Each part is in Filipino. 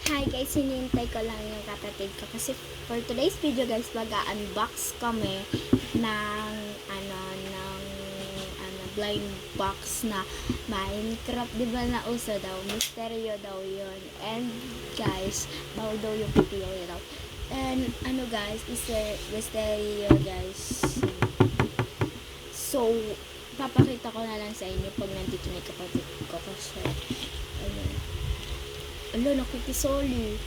Hi guys, hinihintay ko lang yung kapatid ko kasi for today's video guys, mag-unbox kami ng blind box na Minecraft, di ba na uso daw, misteryo daw yun. And guys, bawal daw yung video daw. And guys, misteryo guys. So, papakita ko na lang sa inyo pag nandito na yung kapatid ko kasi nakikisoli.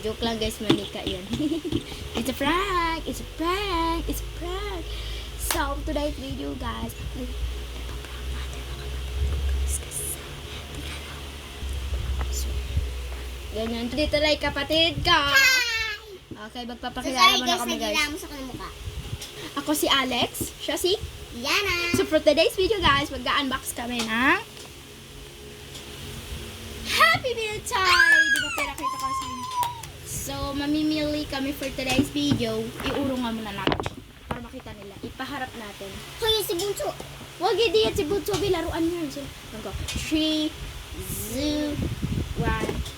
Joke lang guys, manika yan. It's a prank! It's a prank! It's a prank! So, today's video guys, ganyan. Dito lang yung kapatid ko. Okay, magpapakilala muna kami guys. Ako si Alex. Siya si Yana. So, for today's video guys, mag-unbox kami ng Happy Meal Time! Di ba pinakita ko sa inyo? So, mamimili kami for today's video. Iurong nga muna natin para makita nila. Ipaharap natin. Hoy, si Bunso. Wag hindi yan si Bunso. Bilaruan yan. So, go. 3, 2, 1.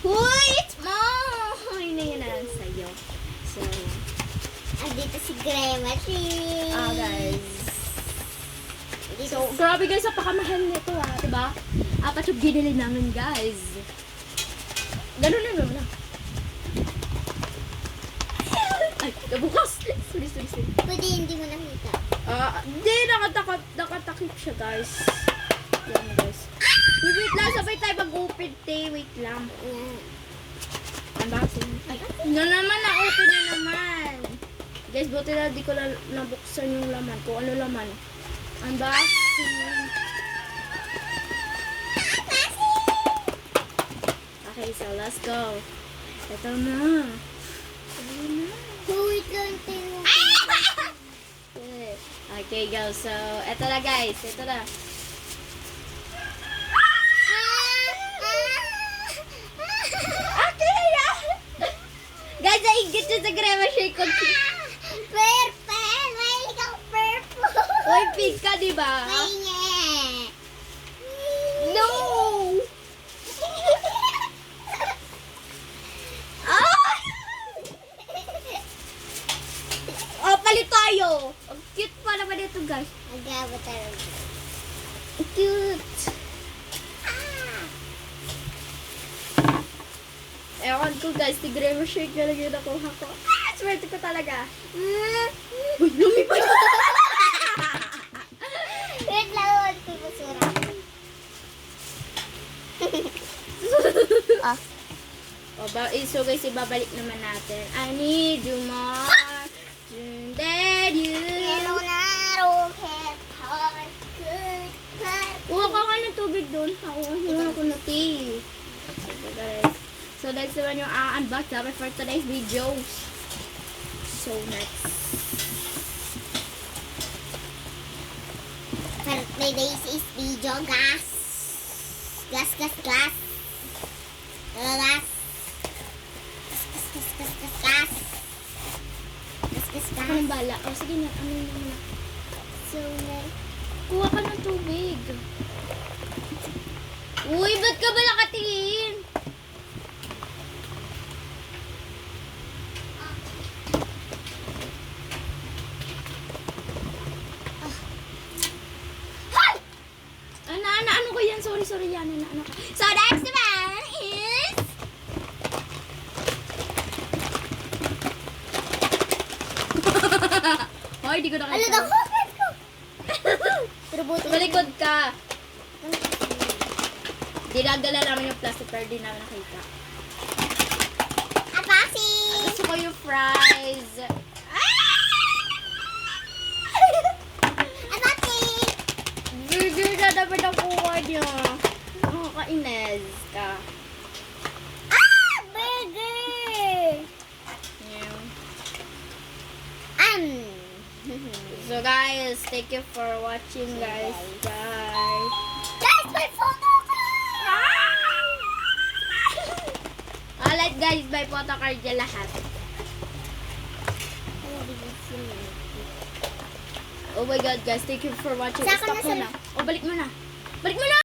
Huy! It's mine! Na yun na lang sa'yo. So, Andito si Grandma Tree. guys. So, grabe guys, napakamahal nito diba? 4 yung ginili namin guys. Ganun na naman lang. Ay, nabukas! Sorry. Pwede hindi mo nakita. Hindi, nakatakip siya guys. Yan guys. Wait lang, sabay tayo mag-open day. Wait lang. Unboxing. Ay, na naman, na-open na naman. Guys, buti na di ko nabuksan yung laman. Kung ano laman. Unboxing. Okay, so let's go. Ito na. Wait lang, tayo. Okay, go. So, ito na guys. Ito na. Okay, guys, naigit siya sa grandma shake ko. Purple! May ikaw purple! Uy, pink ka, diba? May nye! No! Ah! Oh, palit tayo. Ang cute pa naman ito, guys. Magaba talaga. Ang cute. Ewan ko, guys. Si grandma shake na lang yung nakuha ko. Swerte ko talaga. Uy, lumipad. Wait lang, huwag ko basura. So guys, ibabalik naman natin. I need you more than you. Hello na, rocket heart, good heart. Kuha ka nga ng tubig doon. Kuha ko na tea. So that's naman yung unbox namin for today's video. So next. For today's video, gas. Gas. Gas. Ako ng bala. O sige na, ano yun na. So, Kuha ka ng tubig. Uy, ba't ka ba nakatingin? Ano ko yan? Sorry yan. Ano ka? So, next naman is... Hoy, di ko nakita. ano daw? Pero buti. Malikod ka. Dinagdala namin yung plastic pero di namin nakita. Apasi! Gusto ko yung fries. Apasi! Burger na dapat ang kuha niyo. Kainis ka. Burger! Yeah. Um. So guys, thank you for watching guys. Bye. Guys, may photo ka! Alright guys, may photocard dyan lahat. Oh my god guys, thank you for watching. Saka Stop na mo na. Oh, balik mo na. Balik mo na!